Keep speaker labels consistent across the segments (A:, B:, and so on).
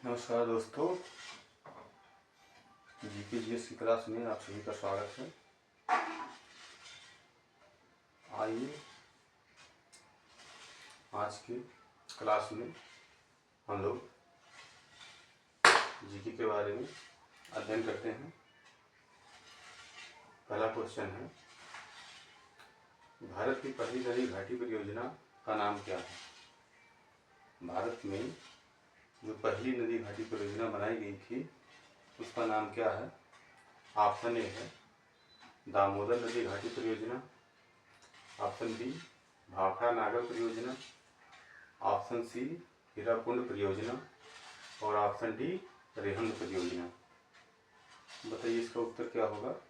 A: नमस्कार दोस्तों, जीपीजीएस की क्लास में आप सभी का स्वागत है। आइए आज की क्लास में हम लोग जीके के बारे में अध्ययन करते हैं। पहला क्वेश्चन है, भारत की पहली नदी घाटी परियोजना का नाम क्या है? भारत में जो पहली नदी घाटी परियोजना बनाई गई थी उसका नाम क्या है? ऑप्शन ए है दामोदर नदी घाटी परियोजना, ऑप्शन बी भाखड़ा नागर परियोजना, ऑप्शन सी हीराकुंड परियोजना और ऑप्शन डी रेहंद परियोजना। बताइए इसका उत्तर क्या होगा?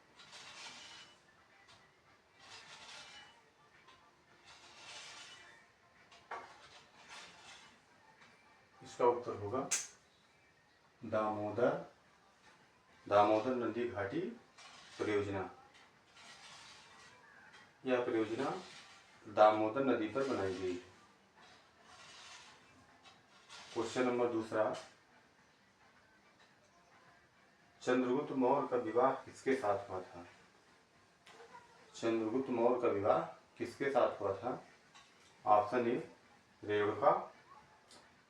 A: इसका उत्तर होगा दामोदर नदी घाटी परियोजना। यह परियोजना दामोदर नदी पर बनाई गई है। क्वेश्चन नंबर दूसरा, चंद्रगुप्त मौर्य का विवाह किसके साथ हुआ था? चंद्रगुप्त मौर्य का विवाह किसके साथ हुआ था? Option A Rebecca,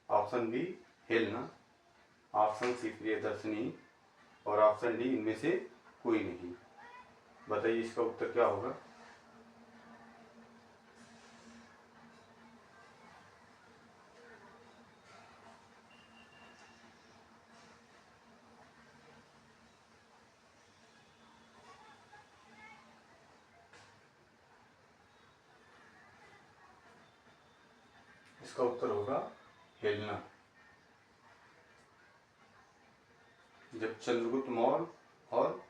A: option B Helena, option C Priyadarshini और ऑप्शन डी इनमें से कोई नहीं। बताइए इसका उत्तर क्या होगा? इसका उत्तर होगा हेलना। जब चंद्रगुप्त मौर्य और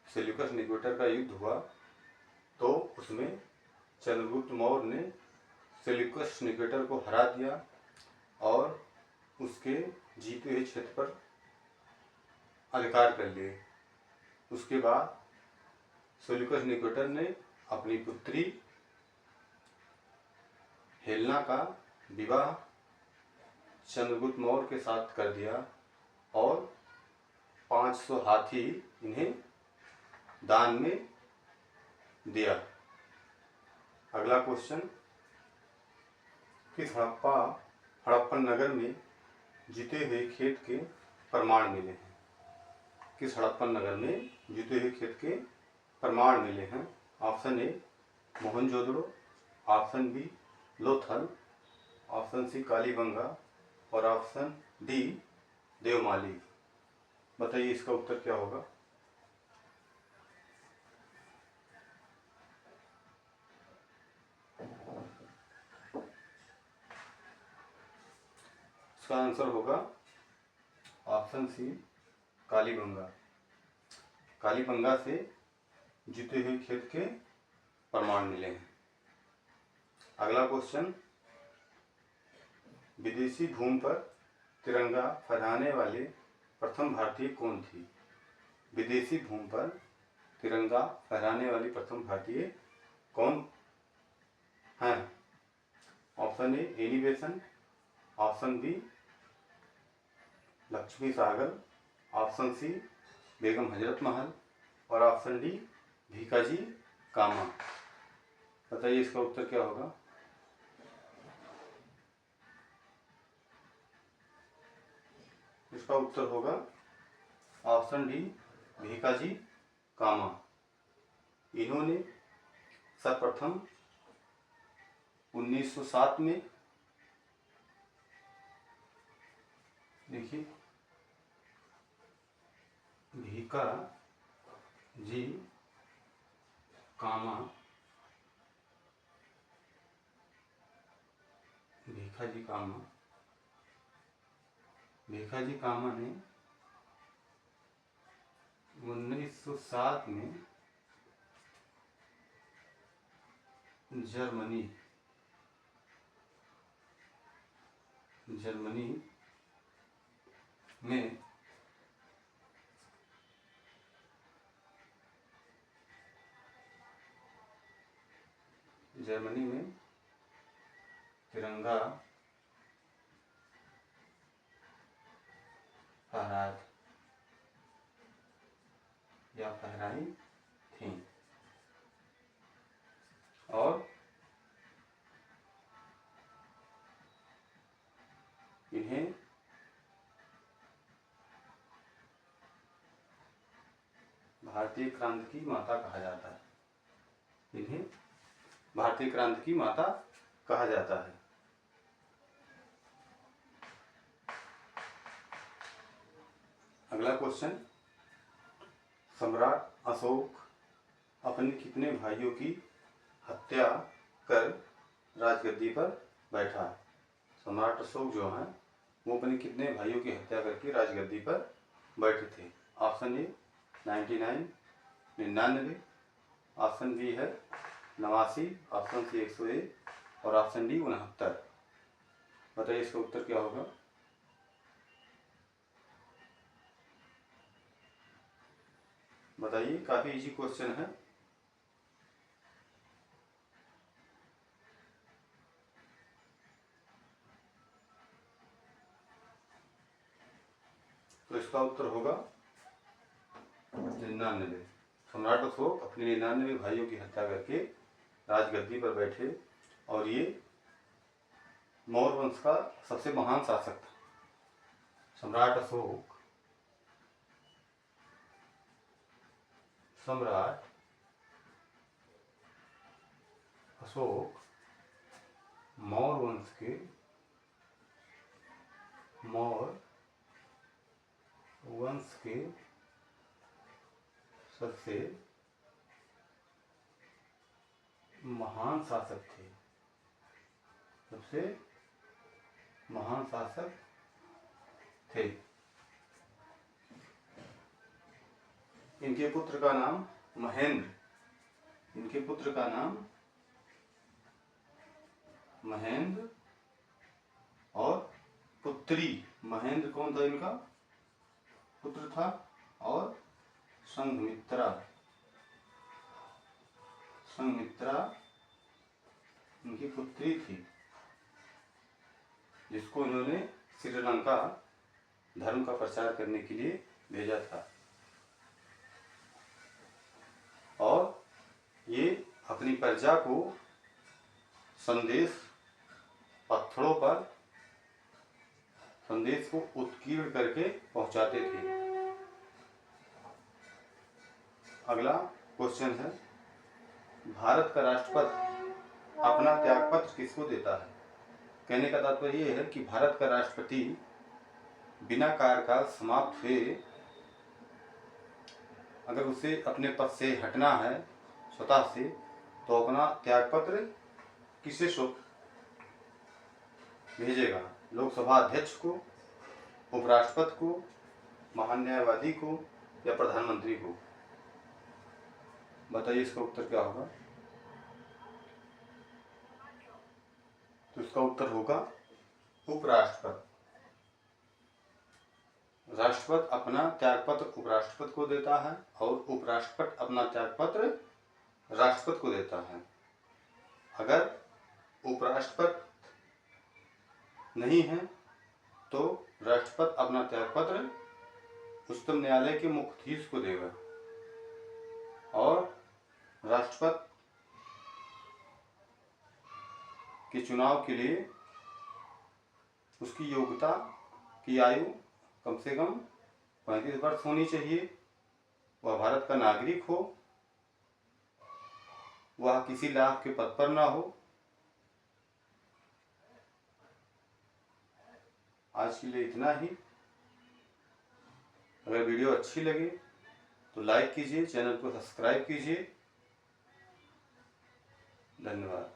A: सेल्यूकस निकेटर का युद्ध हुआ तो उसमें चंद्रगुप्त मौर्य ने सेल्यूकस निकेटर को हरा दिया और उसके जीते हुए क्षेत्र पर अधिकार कर लिए। उसके बाद सेल्यूकस निकेटर ने अपनी पुत्री हेलेना का विवाह चंद्रगुप्त मौर्य के साथ कर दिया और 500 हाथी इन्हें दान में दिया। अगला क्वेश्चन, किस हड़प्पन नगर में जीते हुए खेत के प्रमाण मिले हैं? किस हड़प्पन नगर में जीते हुए खेत के प्रमाण मिले हैं? Option A Mohenjodaro, option B Lothal, option C Kalibangan और ऑप्शन डी देवमाली। बताइए इसका उत्तर क्या होगा? इसका आंसर होगा ऑप्शन सी कालीबंगा। कालीबंगा से जीते हुए खेत के प्रमाण मिले हैं। अगला क्वेश्चन, विदेशी भूमि पर तिरंगा फहराने वाले प्रथम भारतीय कौन थी? विदेशी भूमि पर तिरंगा फहराने वाली प्रथम भारतीय कौन है? Option A Annie Besant, option B Lakshmi Sagar, option C Begum Hazrat Mahal और ऑप्शन डी भीकाजी कामा। बताइए इसका उत्तर क्या होगा? इसका उत्तर होगा ऑप्शन डी भीकाजी कामा। इन्होंने सर्वप्रथम 1907 में, देखिए भीकाजी कामा, भीकाजी कामा ने 1907 में जर्मनी में तिरंगा फहराद या फहराई थी। और इन्हें भारतीय क्रांति की माता कहा जाता है। इन्हें भारतीय क्रांति की माता कहा जाता है। अगला क्वेश्चन, सम्राट अशोक अपने कितने भाइयों की हत्या कर राजगद्दी पर बैठा? सम्राट अशोक जो है वो अपने कितने भाइयों की हत्या करके राजगद्दी पर बैठे थे? ऑप्शन ए 99, 99, ऑप्शन बी है 89, ऑप्शन सी 101 और ऑप्शन डी 69। बताइए इसका उत्तर क्या होगा? बताइए, काफी इजी क्वेश्चन है। तो इसका उत्तर होगा 99। सम्राट अशोक अपने 99 भाइयों की हत्या करके राजगद्दी पर बैठे और ये मौर्य वंश का सबसे महान शासक था। सम्राट अशोक मौर्य वंश के सबसे महान शासक थे। सबसे महान शासक थे। इनके पुत्र का नाम महेंद्र। इनके पुत्र का नाम महेंद्र और पुत्री, महेंद्र कौन था इनका पुत्र था, और संघमित्रा इनकी पुत्री थी, जिसको इन्होंने श्रीलंका धर्म का प्रचार करने के लिए भेजा था। और ये अपनी प्रजा को संदेश पत्थरों पर संदेश को उत्कीर्ण करके पहुंचाते थे। अगला क्वेश्चन है, भारत का राष्ट्रपति अपना त्यागपत्र किसको देता है? कहने का तात्पर्य यह है कि भारत का राष्ट्रपति बिना कार्यकाल समाप्त हुए अगर उसे अपने पद से हटना है स्वतः से, तो अपना त्यागपत्र किसे भेजेगा? लोकसभा अध्यक्ष को, उपराष्ट्रपति को, महान्यायवादी को या प्रधानमंत्री को? बताइए इसका उत्तर क्या होगा? तो इसका उत्तर होगा उपराष्ट्रपति। राष्ट्रपति अपना त्यागपत्र उपराष्ट्रपति को देता है और उपराष्ट्रपति अपना त्यागपत्र राष्ट्रपति को देता है। अगर उपराष्ट्रपति नहीं है तो राष्ट्रपति अपना त्यागपत्र उच्चतम न्यायालय के मुख्याधीश को देगा और राष्ट्रपति के चुनाव के लिए उसकी योग्यता की आयु कम से कम 35 वर्ष होनी चाहिए। वह भारत का नागरिक हो, वह किसी लाभ के पद पर ना हो। आज के लिए इतना ही। अगर वीडियो अच्छी लगे तो लाइक कीजिए, चैनल को सब्सक्राइब कीजिए। धन्यवाद।